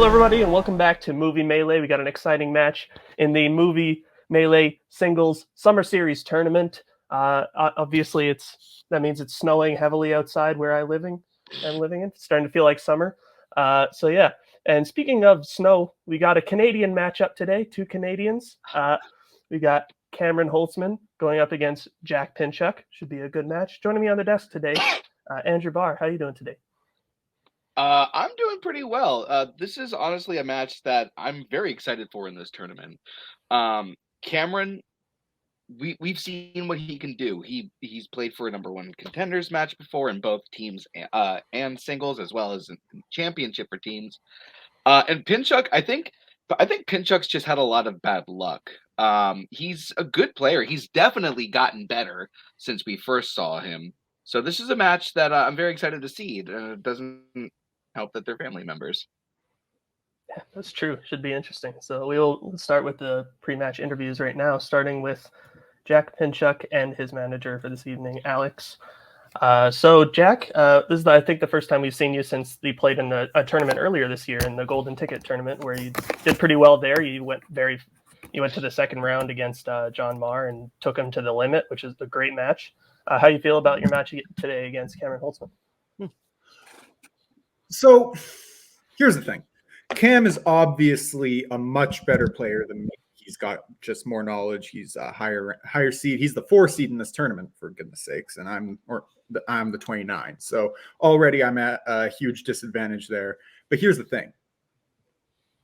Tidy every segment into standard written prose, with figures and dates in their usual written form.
everybody, and welcome back to Movie Melee. We got an exciting match in the Movie Melee Singles Summer Series tournament. Obviously, that means it's snowing heavily outside where I'm living in. It's starting to feel like summer. So yeah. And speaking of snow, we got a Canadian matchup today. Two Canadians. We got Cameron Holzmann going up against Jack Pinchuk. Should be a good match. Joining me on the desk today, Andrew Barr. How are you doing today? I'm doing pretty well. This is honestly a match that I'm very excited for in this tournament. Cameron, we've seen what he can do. He's played for a #1 contenders match before in both teams and singles, as well as in championship for teams. And Pinchuk, I think Pinchuk's just had a lot of bad luck. He's a good player. He's definitely gotten better since we first saw him. So this is a match that I'm very excited to see. It doesn't help that they're family members. Yeah, that's true. Should be interesting. So we'll start with the pre-match interviews right now, starting with Jack Pinchuk and his manager for this evening, Alex. So Jack, this is I think the first time we've seen you since you played in a tournament earlier this year in the Golden Ticket tournament, where you did pretty well there. You went to the second round against John Marr and took him to the limit, which is a great match. How do you feel about your match today against Cameron Holzmann? So here's the thing. Cam is obviously a much better player than me. He's got just more knowledge. He's a higher seed. He's the 4 seed in this tournament, for goodness sakes, and I'm the 29. So already I'm at a huge disadvantage there. But here's the thing.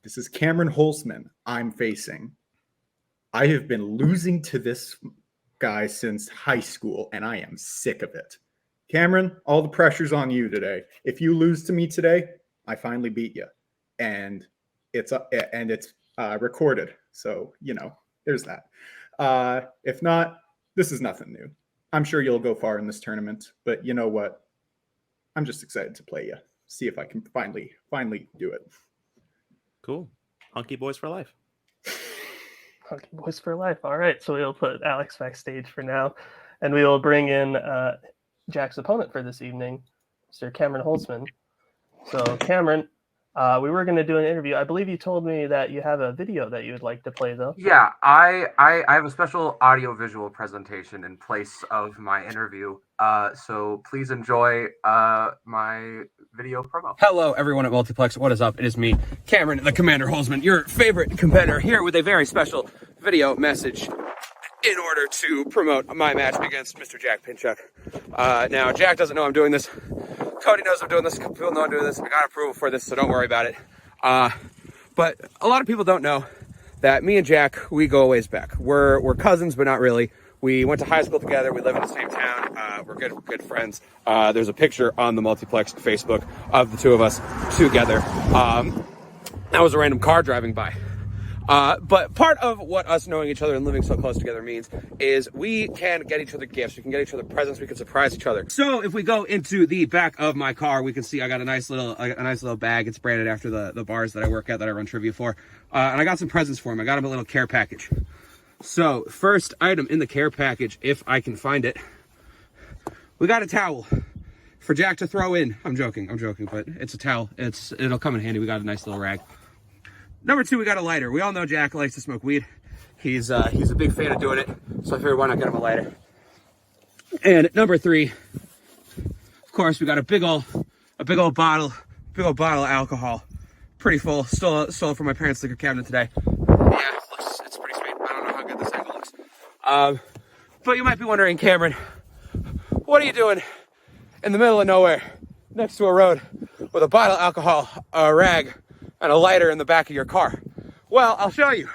This is Cameron Holzmann I'm facing. I have been losing to this guy since high school, and I am sick of it. Cameron, all the pressure's on you today. If you lose to me today, I finally beat you, and it's recorded. So there's that. If not, this is nothing new. I'm sure you'll go far in this tournament, but you know what? I'm just excited to play you. See if I can finally do it. Cool. Hunky boys for life. Hunky boys for life. All right. So we'll put Alex backstage for now, and we will bring in Jack's opponent for this evening, Mr. Cameron Holzmann. So Cameron, we were going to do an interview. I believe you told me that you have a video that you would like to play, though. Yeah, I have a special audio-visual presentation in place of my interview. So please enjoy my video promo. Hello, everyone at Multiplex. What is up? It is me, Cameron, the Commander Holzmann, your favorite competitor, here with a very special video message in order to promote my match against Mr. Jack Pinchuk. Now, Jack doesn't know I'm doing this. Cody knows I'm doing this. People know I'm doing this. I got approval for this, so don't worry about it. But a lot of people don't know that me and Jack, we go a ways back. We're cousins, but not really. We went to high school together. We live in the same town. We're good friends. There's a picture on the Multiplex Facebook of the two of us together. That was a random car driving by. But part of what us knowing each other and living so close together means is we can get each other gifts. We can get each other presents. We can surprise each other. So if we go into the back of my car, we can see I got a nice little bag. It's branded after the bars that I work at, that I run trivia for. And I got some presents for him. I got him a little care package. So first item in the care package, if I can find it, we got a towel for Jack to throw in. I'm joking, but it's a towel. It'll come in handy. We got a nice little rag. Number 2, we got a lighter. We all know Jack likes to smoke weed. He's a big fan of doing it, so I figured why not get him a lighter. And number 3, of course, we got a big old bottle of alcohol, pretty full. Stole it from my parents' liquor cabinet today. Yeah, it's pretty sweet. I don't know how good this angle looks. But you might be wondering, Cameron, what are you doing in the middle of nowhere, next to a road, with a bottle of alcohol, a rag, and a lighter in the back of your car? Well, I'll show you.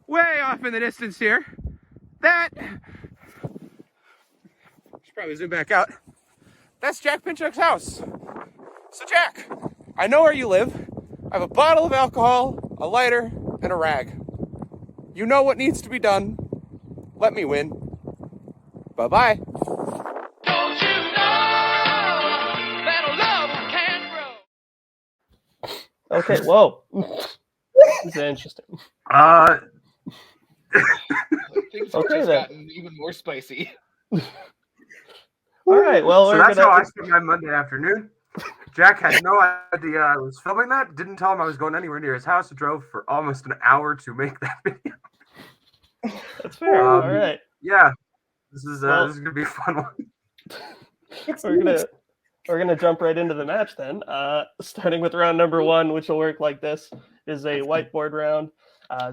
Way off in the distance here, should probably zoom back out. That's Jack Pinchuk's house. So Jack, I know where you live. I have a bottle of alcohol, a lighter, and a rag. You know what needs to be done. Let me win. Bye-bye. Don't you know that love can grow? Okay, whoa. This is interesting. Things Okay, have just then. gotten even more spicy. All right, well, So that's how I spent my Monday afternoon. Jack had no idea I was filming that. Didn't tell him I was going anywhere near his house. Drove for almost an hour to make that video. That's fair. All right. Yeah, this is Well- gonna be a fun one. We're gonna jump right into the match then. Starting with round number 1, which will work like this: is a whiteboard round.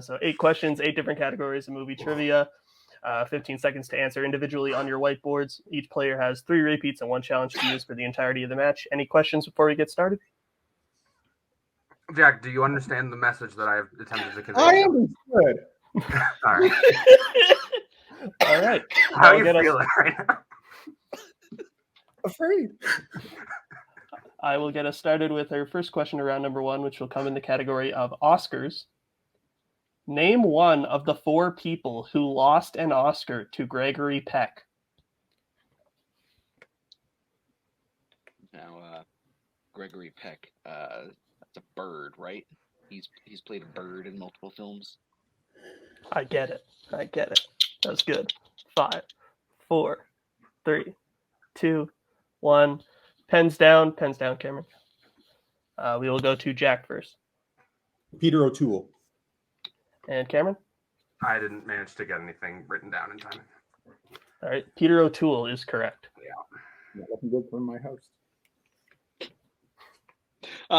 So 8 questions, 8 different categories of movie trivia. 15 seconds to answer individually on your whiteboards. Each player has 3 repeats and 1 challenge to use for the entirety of the match. Any questions before we get started? Jack, do you understand the message that I've attempted to convey? I understood. All right. All right. How I'll you get us- feeling right now? Afraid. I will get us started with our first question around number 1, which will come in the category of Oscars. Name one of the 4 people who lost an Oscar to Gregory Peck. Now, Gregory Peck, that's a bird, right? He's played a bird in multiple films. I get it. That was good. 5, 4, 3, 2, 1. Pens down, Cameron. We will go to Jack first. Peter O'Toole. And Cameron? I didn't manage to get anything written down in time. All right. Peter O'Toole is correct. Not looking good from my house.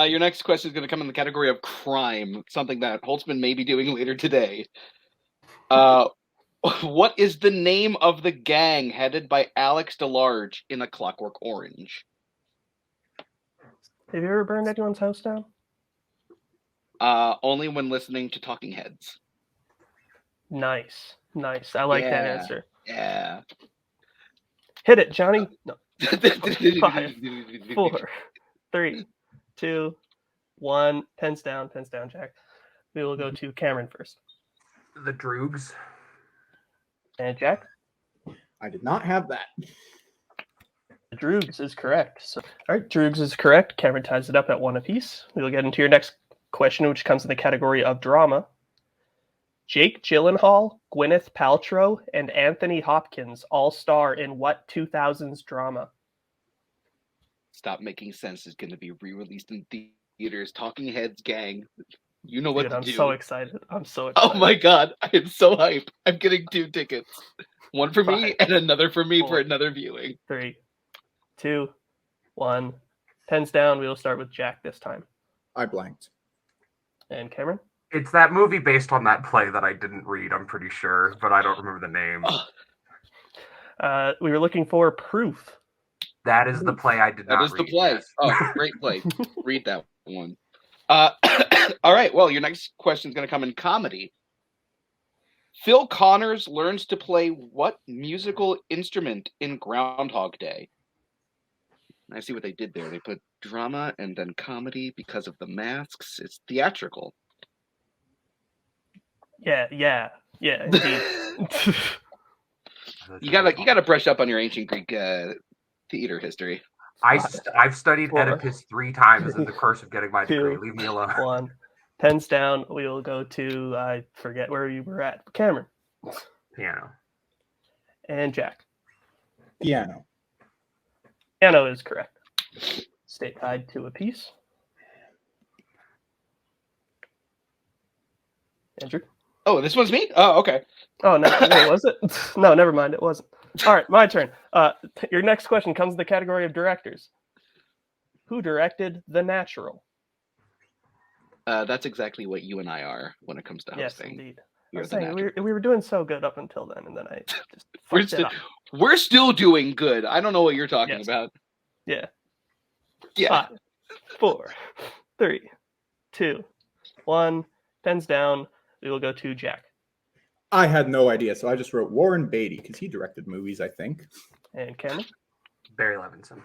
Your next question is going to come in the category of crime, something that Holzmann may be doing later today. What is the name of the gang headed by Alex DeLarge in A Clockwork Orange? Have you ever burned anyone's house down? Only when listening to Talking Heads. Nice. I like that Yeah. answer. Yeah. Hit it, Johnny. No. 5, 4, 3, 2, 1. Pens down, Jack. We will go to Cameron first. The Droogs. And Jack? I did not have that. Droogs is correct. So, all right, Droogs is correct. Cameron ties it up at 1 apiece. We will get into your next question, which comes in the category of drama. Jake Gyllenhaal, Gwyneth Paltrow, and Anthony Hopkins all star in what 2000s drama? Stop Making Sense is going to be re-released in theaters. Talking Heads gang. You know what Dude, to I'm do. so excited. Oh my god, I am so hyped. I'm getting 2 tickets. One for me 5, and another for me 4, for another viewing. 3, 2, 1. Pens down. We will start with Jack this time. I blanked. And Cameron? It's that movie based on that play that I didn't read, I'm pretty sure, but I don't remember the name. We were looking for Proof. That is the play I did not That read. is the play. Yes. Oh, great play. Read that one. All right, well, your next question is going to come in comedy. Phil Connors learns to play what musical instrument in Groundhog Day? I see what they did there. They put drama and then comedy because of the masks. It's theatrical. Yeah, indeed. You gotta brush up on your ancient Greek theater history. I've studied 4, Oedipus 3 times in the course of getting my degree. 2, Leave me alone. 1. Pens down. We will go to, I forget where you were at. Cameron. Piano. And Jack. Piano. Piano is correct. Stay tied 2 apiece. Andrew? Oh, this one's me? Oh, okay. Oh, no. Wait, was it? No, never mind. It wasn't. All right, my turn. Your next question comes in the category of directors. Who directed The Natural? That's exactly what you and I are when it comes to Yes, hosting. indeed. You're I'm the saying natural. we were doing so good up until then, and then I just We're fucked it still, up. we're still doing good. I don't know what you're talking Yes. about. Yeah. Yeah. 5, 4, 3, 2, 1. Pens down. We will go to Jack. I had no idea, so I just wrote Warren Beatty because he directed movies, I think. And Cameron? Barry Levinson.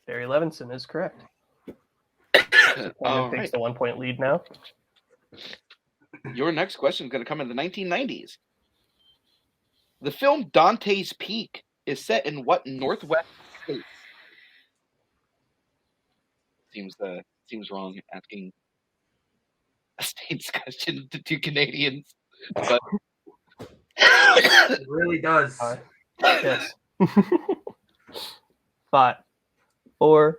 Barry Levinson is correct. All Cameron takes right. the 1-point lead now. Your next question is going to come in the 1990s. The film Dante's Peak is set in what Northwest state? Seems wrong asking a state's question to 2 Canadians, but It really does. Yes. 5, 4,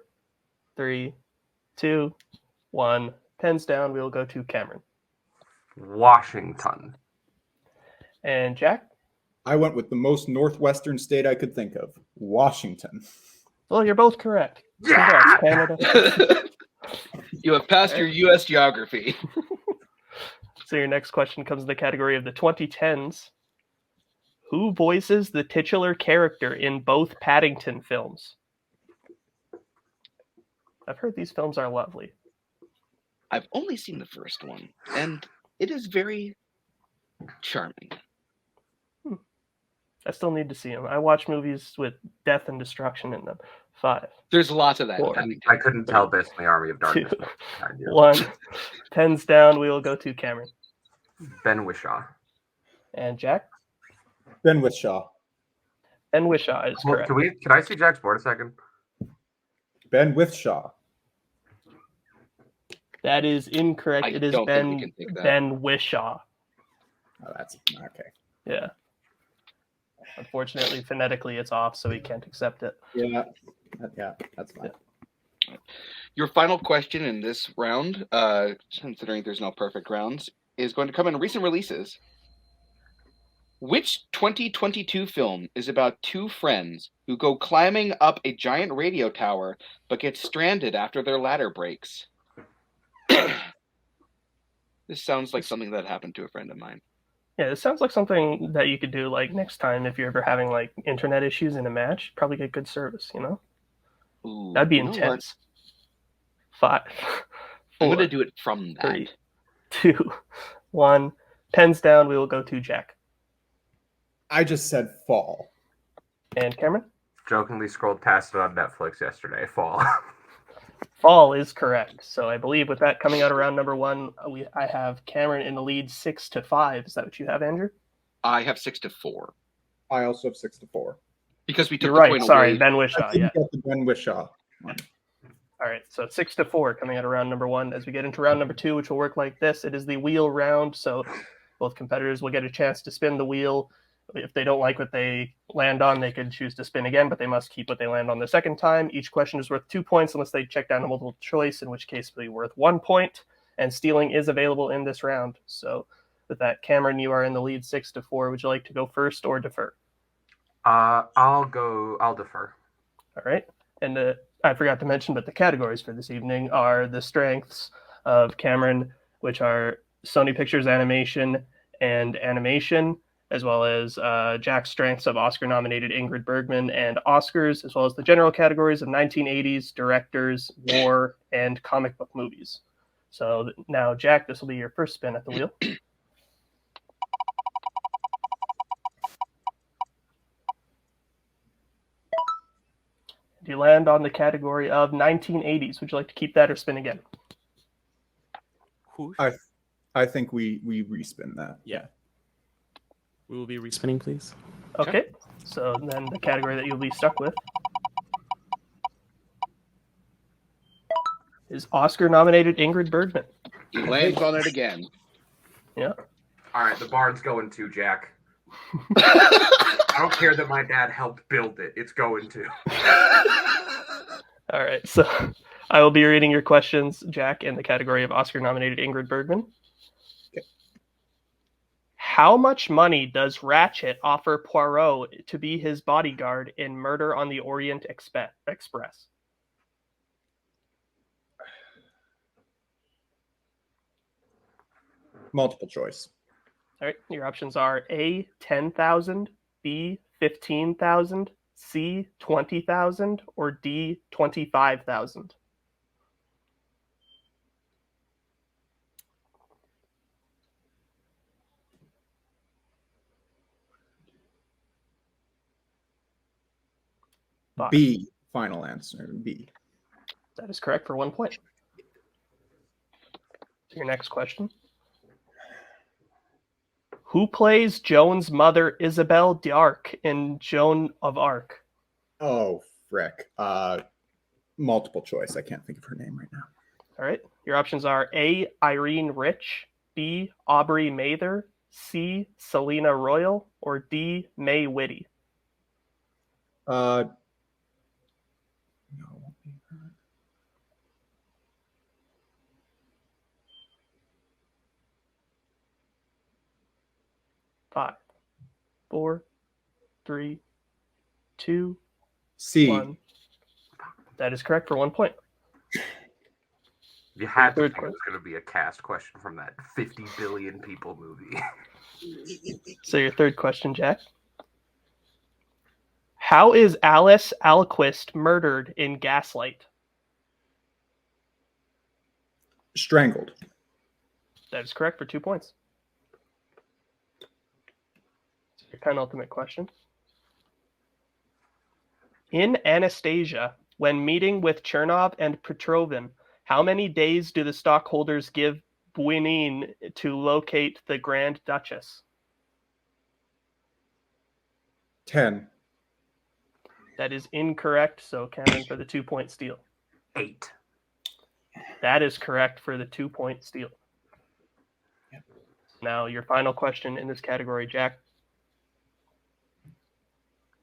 3, 2, 1. Pens down. We will go to Cameron. Washington. And Jack? I went with the most northwestern state I could think of, Washington. Well, you're both correct. Yeah! Congrats, Canada. You have passed your U.S. geography. So your next question comes in the category of the 2010s. Who voices the titular character in both Paddington films? I've heard these films are lovely. I've only seen the first one, and it is very charming. I still need to see them. I watch movies with death and destruction in them. 5, There's lots of that. in 4, Paddington. I couldn't tell based on the Army of 2, Darkness. I do. 1. Pens down. We will go to Cameron. Ben Whishaw. And Jack? Ben Whishaw. Ben Whishaw is Well, correct. can I see Jack's board a second? Ben Whishaw. That is incorrect. I It is don't think we can take that. Ben Whishaw. Oh, that's okay. Yeah. Unfortunately, phonetically, it's off, so we can't accept it. Yeah, that's fine. Your final question in this round, considering there's no perfect rounds, is going to come in recent releases. Which 2022 film is about two friends who go climbing up a giant radio tower but get stranded after their ladder breaks? This sounds like something that happened to a friend of mine. Yeah, it sounds like something that you could do like next time if you're ever having like internet issues in a match. Probably get good service, you know? Ooh, That'd be you know what? intense. 5, I'm 4, going to do it from that. 3, 2, 1. Pens down. We will go to Jack. I just said fall. And Cameron? Jokingly scrolled past it on Netflix yesterday. Fall. Fall is correct. So I believe with that coming out around number 1, I have Cameron in the lead 6-5. Is that what you have, Andrew? I have 6-4 I also have 6-4. because we took You're the right. point Sorry, away. Ben I Whishaw. didn't Yeah. get the Ben Whishaw one. All right. So 6-4 coming out around number 1. As we get into round number 2, which will work like this, it is the wheel round. So both competitors will get a chance to spin the wheel. If they don't like what they land on, they could choose to spin again, but they must keep what they land on the second time. Each question is worth 2 points unless they check down a multiple choice, in which case it'll be worth 1 point. And stealing is available in this round. So with that, Cameron, you are in the lead 6-4. Would you like to go first or defer? I'll defer. All right. And I forgot to mention, but the categories for this evening are the strengths of Cameron, which are Sony Pictures Animation and Animation, as well as Jack's strengths of Oscar-nominated Ingrid Bergman and Oscars, as well as the general categories of 1980s, directors, war, and comic book movies. So now, Jack, this will be your first spin at the wheel. You land on the category of 1980s. Would you like to keep that or spin again? Whoosh. I think we respin that. Yeah. We will be respinning, please. Okay. So then the category that you'll be stuck with is Oscar-nominated Ingrid Bergman. He lands on it again. Yeah. All right, the barn's going to Jack. I don't care that my dad helped build it. It's going to. All right. So I will be reading your questions, Jack, in the category of Oscar-nominated Ingrid Bergman. Okay. How much money does Ratchet offer Poirot to be his bodyguard in Murder on the Orient Express? Multiple choice. All right. Your options are A, 10,000, B, 15,000, C, 20,000, or D, 25,000. B. Final answer. B. That is correct for 1 point. Your next question. Who plays Joan's mother, Isabelle d'Arc, in Joan of Arc? Oh, frick. Multiple choice. I can't think of her name right now. All right. Your options are A, Irene Rich, B, Aubrey Mather, C, Selena Royal, or D, May Whitty. No. 5, 4, 3, 2, C. 1. That is correct for 1 point. You had to Third think it was going to be a cast question from that 50 billion people movie. So your third question, Jack. How is Alice Alquist murdered in Gaslight? Strangled. That is correct for 2 points. Your penultimate question. In Anastasia, when meeting with Chernov and Petrovin, how many days do the stockholders give Buinin to locate the Grand Duchess? 10. That is incorrect, so Cameron for the 2-point steal. 8. That is correct for the 2-point steal. Now, your final question in this category, Jack.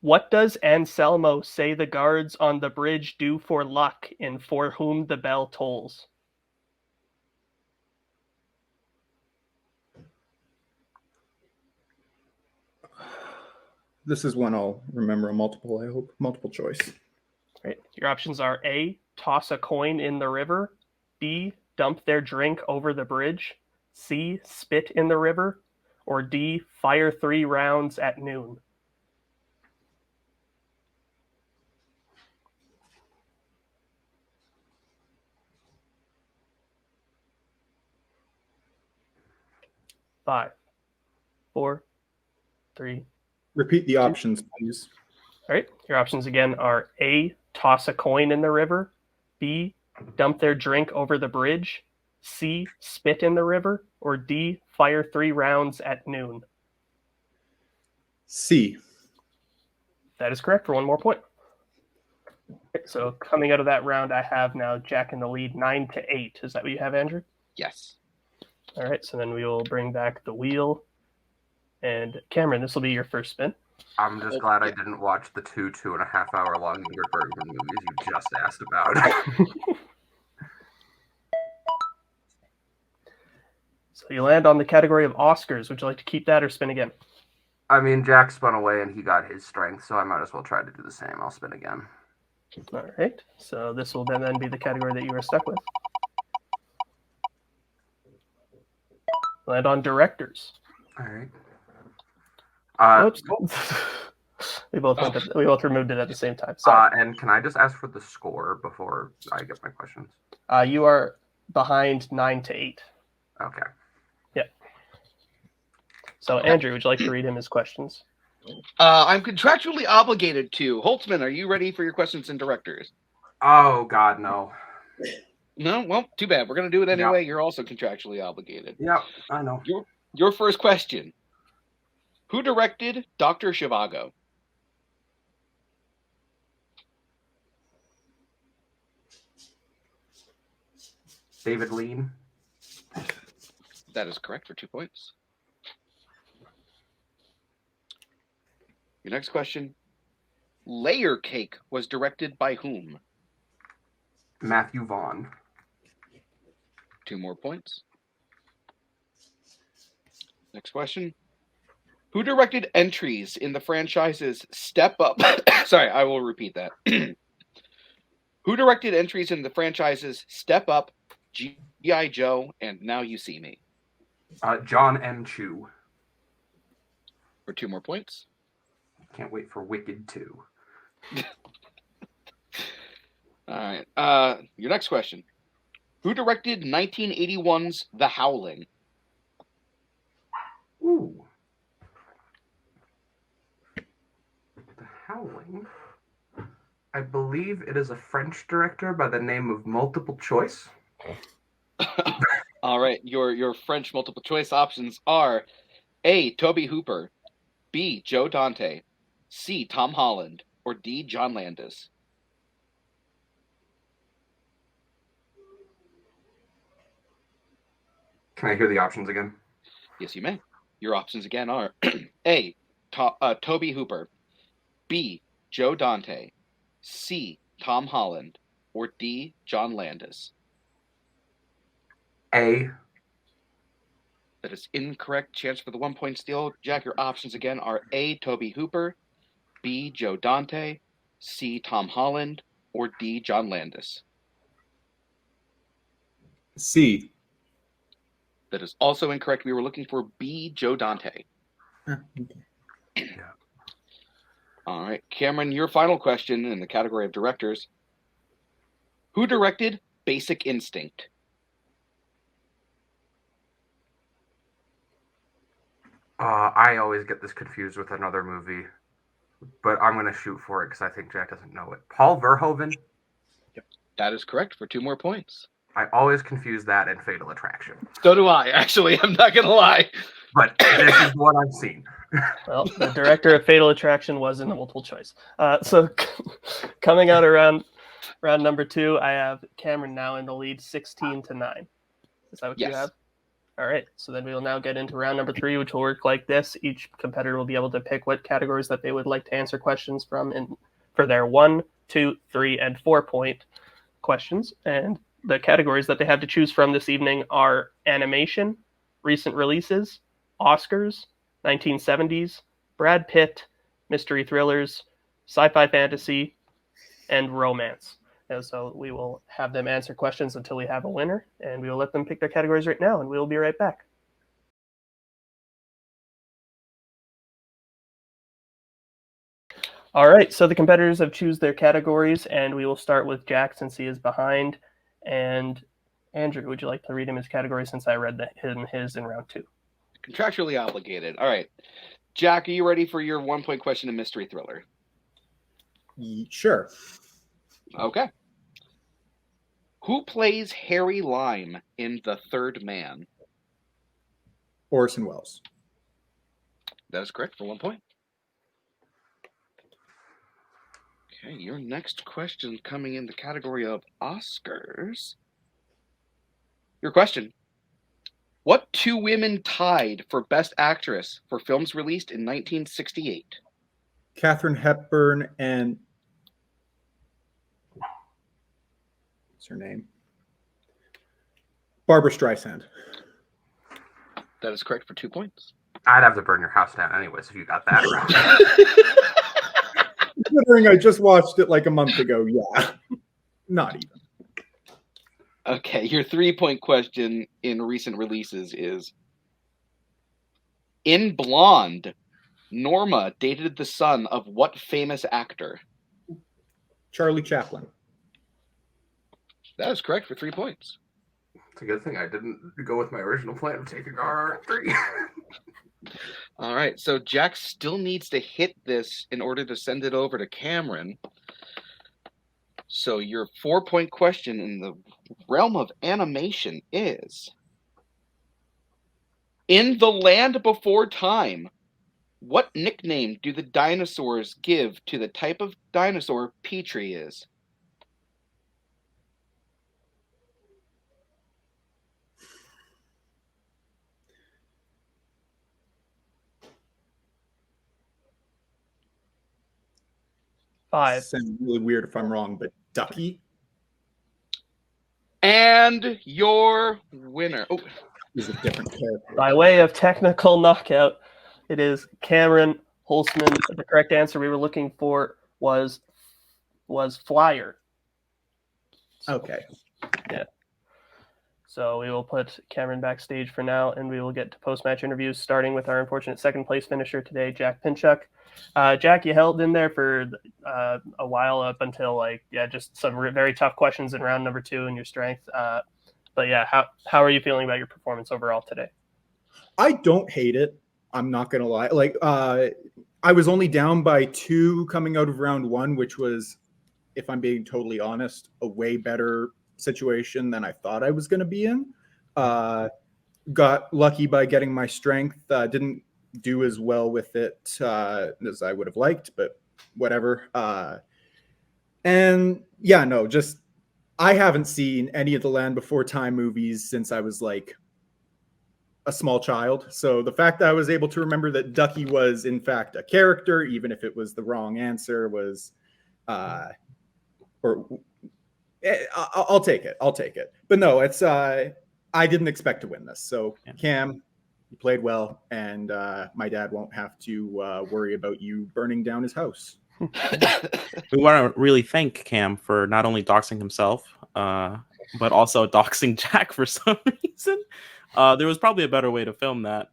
What does Anselmo say the guards on the bridge do for luck in For Whom the Bell Tolls? This is one I'll remember a multiple, I hope. Multiple choice. Right. Your options are A, toss a coin in the river, B, dump their drink over the bridge, C, spit in the river, or D, fire 3 rounds at noon. Five, 4, 3. Repeat the options, please. All right. Your options again are A, toss a coin in the river, B, dump their drink over the bridge, C, spit in the river, or D, fire 3 rounds at noon. C. That is correct for 1 more point. Okay, so coming out of that round, I have now Jack in the lead 9-8. Is that what you have, Andrew? Yes. All right. So then we will bring back the wheel. And Cameron, this will be your first spin. I'm just glad I didn't watch the 2.5 hour long Ingrid Bergman movies you just asked about. So you land on the category of Oscars. Would you like to keep that or spin again? I mean, Jack spun away and he got his strength, so I might as well try to do the same. I'll spin again. All right. So this will then be the category that you were stuck with. Land on directors. All right. Whoops. we both removed it at the same time. Sorry. And can I just ask for the score before I get my questions? You are behind 9-8. Okay. Yeah. So Andrew, would you like to read him his questions? I'm contractually obligated to. Holzmann, are you ready for your questions and directors? Oh, God, no. No? Well, too bad. We're going to do it anyway. Yeah. You're also contractually obligated. Yeah, I know. Your first question. Who directed Dr. Zhivago? David Lean. That is correct for 2 points. Your next question. Layer Cake was directed by whom? Matthew Vaughn. 2 more points. Next question. Who directed entries in the franchises Step Up? Sorry, I will repeat that. Who directed entries in the franchises Step Up, G.I. Joe, and Now You See Me? John M. Chu. For 2 more points. Can't wait for Wicked 2. All right. Your next question. Who directed 1981's The Howling? Ooh. The Howling. I believe it is a French director by the name of Multiple Choice. All right. Your French multiple choice options are A, Toby Hooper, B, Joe Dante, C, Tom Holland, or D, John Landis. Can I hear the options again? Yes, you may. Your options again are A, Toby Hooper, B, Joe Dante, C, Tom Holland, or D, John Landis. A. That is incorrect. Chance for the 1-point steal. Jack, your options again are A. Toby Hooper, B. Joe Dante, C. Tom Holland, or D. John Landis. C. That is also incorrect. We were looking for B. Joe Dante. All right, Cameron, your final question in the category of directors. Who directed Basic Instinct? I always get this confused with another movie, but I'm going to shoot for it because I think Jack doesn't know it. Paul Verhoeven? That is correct for 2 more points. I always confuse that and Fatal Attraction. So do I, actually. I'm not going to lie. But this is what I've seen. Well, the director of Fatal Attraction was in the multiple choice. So coming out around round number 2, I have Cameron now in the lead 16-9. Is that what you have? All right. So then we will now get into round number 3, which will work like this. Each competitor will be able to pick what categories that they would like to answer questions from for their 1, 2, 3, and 4-point questions. And the categories that they have to choose from this evening are animation, recent releases, Oscars, 1970s, Brad Pitt, mystery thrillers, sci-fi fantasy, and romance. And so we will have them answer questions until we have a winner, and we will let them pick their categories right now, and we will be right back. All right, so the competitors have chosen their categories, and we will start with Jack since he is behind. And Andrew, would you like to read him his category since I read his in round 2? Contractually obligated. All right. Jack, are you ready for your 1-point question in mystery thriller? Sure. Okay. Who plays Harry Lime in The Third Man? Orson Welles. That is correct for 1 point. Okay, your next question coming in the category of Oscars. Your question. What 2 women tied for Best Actress for films released in 1968? Katharine Hepburn and what's her name? Barbara Streisand. That is correct for 2 points. I'd have to burn your house down anyways if you got that right. Considering I just watched it like a month ago, yeah. Not even. Okay, your 3-point question in recent releases is, in Blonde, Norma dated the son of what famous actor? Charlie Chaplin. That is correct for 3 points. It's a good thing I didn't go with my original plan of taking R3. All right, so Jack still needs to hit this in order to send it over to Cameron. So your 4-point question in the realm of animation is, in The Land Before Time, what nickname do the dinosaurs give to the type of dinosaur Petrie is? Five. Sounds really weird if I'm wrong, but Ducky And your winner. Oh, is a different character. By way of technical knockout, it is Cameron Holzmann. The correct answer we were looking for was Flyer. Okay. Yeah. So we will put Cameron backstage for now, and we will get to post-match interviews, starting with our unfortunate second-place finisher today, Jack Pinchuk. Jack, you held in there for a while up until just some very tough questions in round number 2 and your strength. But yeah, how are you feeling about your performance overall today? I don't hate it. I'm not gonna lie. I was only down by 2 coming out of round 1, which was, if I'm being totally honest, a way better situation than I thought I was going to be in. Got lucky by getting my strength. Didn't do as well with it as I would have liked, but whatever. And yeah, no, just I haven't seen any of the Land Before Time movies since I was like a small child. So the fact that I was able to remember that Ducky was in fact a character, even if it was the wrong answer, was I'll take it. But no, it's I didn't expect to win this. So Cam, You played well, and my dad won't have to worry about you burning down his house. We want to really thank Cam for not only doxing himself, but also doxing Jack for some reason. There was probably a better way to film that.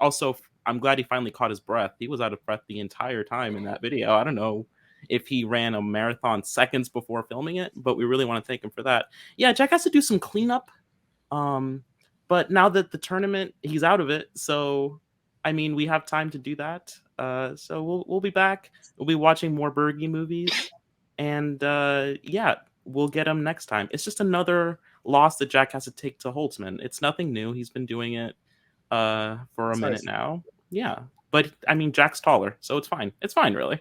Also, I'm glad he finally caught his breath. He was out of breath the entire time in that video. I don't know if he ran a marathon seconds before filming it, but we really want to thank him for that. Yeah, Jack has to do some cleanup. But now that the tournament, he's out of it. So, I mean, we have time to do that. So we'll be back. We'll be watching more Bergie movies. And yeah, we'll get him next time. It's just another loss that Jack has to take to Holzmann. It's nothing new. He's been doing it for a minute now. Yeah. But, I mean, Jack's taller, so it's fine. It's fine, really.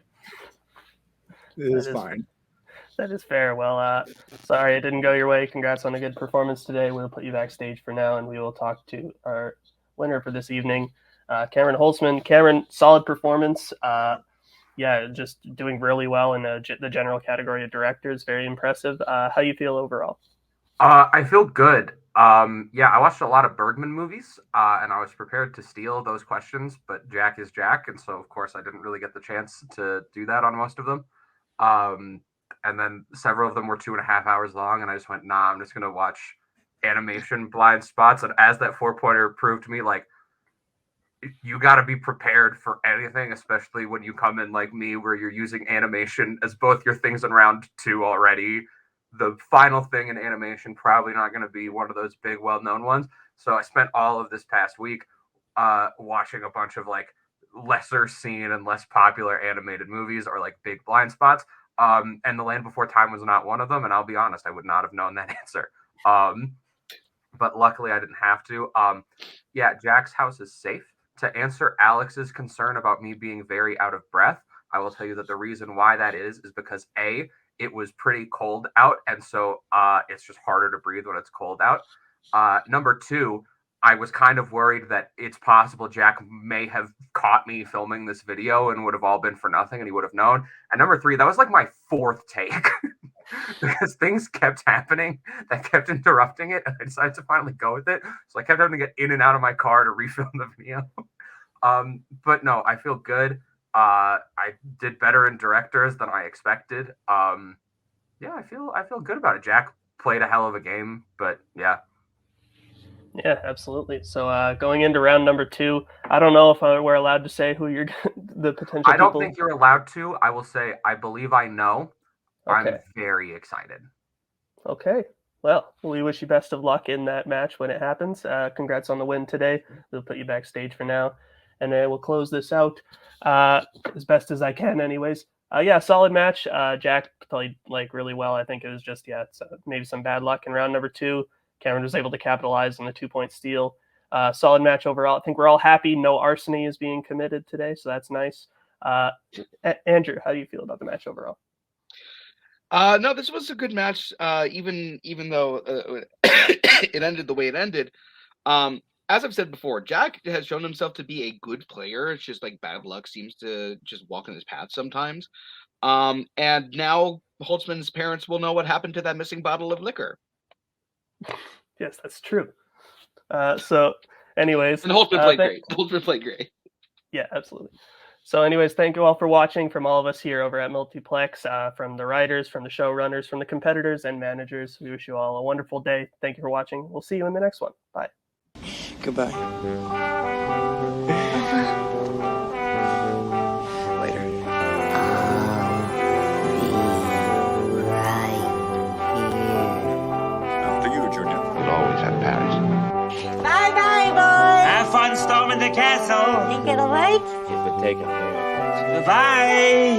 It is fine. That is fair. Well, sorry it didn't go your way. Congrats on a good performance today. We'll put you backstage for now, and we will talk to our winner for this evening, Cameron Holzmann. Cameron, solid performance. Yeah, just doing really well in the general category of directors. Very impressive. How you feel overall? I feel good. Yeah, I watched a lot of Bergman movies, and I was prepared to steal those questions, but Jack is Jack, and so of course I didn't really get the chance to do that on most of them. And then several of them were 2.5 hours long, and I just went, nah, I'm just gonna watch animation blind spots. And as that 4-pointer proved to me, like, you got to be prepared for anything, especially when you come in like me, where you're using animation as both your things in round 2 already. The final thing in animation probably not going to be one of those big, well-known ones. So I spent all of this past week watching a bunch of like lesser seen and less popular animated movies or like big blind spots. And The Land Before Time was not one of them. And I'll be honest, I would not have known that answer. But luckily I didn't have to. Yeah, Jack's house is safe. To answer Alex's concern about me being very out of breath, I will tell you that the reason why that is because A, it was pretty cold out, and so it's just harder to breathe when it's cold out. Number 2, I was kind of worried that it's possible Jack may have caught me filming this video and would have all been for nothing, and he would have known. And number 3, that was like my 4th take because things kept happening that kept interrupting it, and I decided to finally go with it. So I kept having to get in and out of my car to refilm the video. But no, I feel good. I did better in directors than I expected. Yeah, I feel good about it. Jack played a hell of a game, but yeah. Yeah, absolutely. So going into round number 2, I don't know if we're allowed to say who you're the potential. I don't think you're allowed to. I will say I believe I know. Okay. I'm very excited. Okay. Well, we wish you best of luck in that match when it happens. Congrats on the win today. We'll put you backstage for now, and then we'll close this out as best as I can anyways. Yeah, solid match. Jack played like really well. I think it was just, maybe some bad luck in round number 2. Cameron was able to capitalize on the 2-point steal. Solid match overall. I think we're all happy. No arsony is being committed today, so that's nice. Andrew, how do you feel about the match overall? No, this was a good match, even though it ended the way it ended. As I've said before, Jack has shown himself to be a good player. It's just like bad luck seems to just walk in his path sometimes. And now Holtzmann's parents will know what happened to that missing bottle of liquor. Yes, that's true. So anyways. And Holtzmann played great. Holtzmann played great. Yeah, absolutely. So anyways, thank you all for watching from all of us here over at Multiplex, from the writers, from the showrunners, from the competitors and managers. We wish you all a wonderful day. Thank you for watching. We'll see you in the next one. Bye. Goodbye. Later. After you, Junior. We'll always have Paris. Bye-bye, boys. Have fun storming the castle. Think it'll wait? It would take a miracle. Goodbye.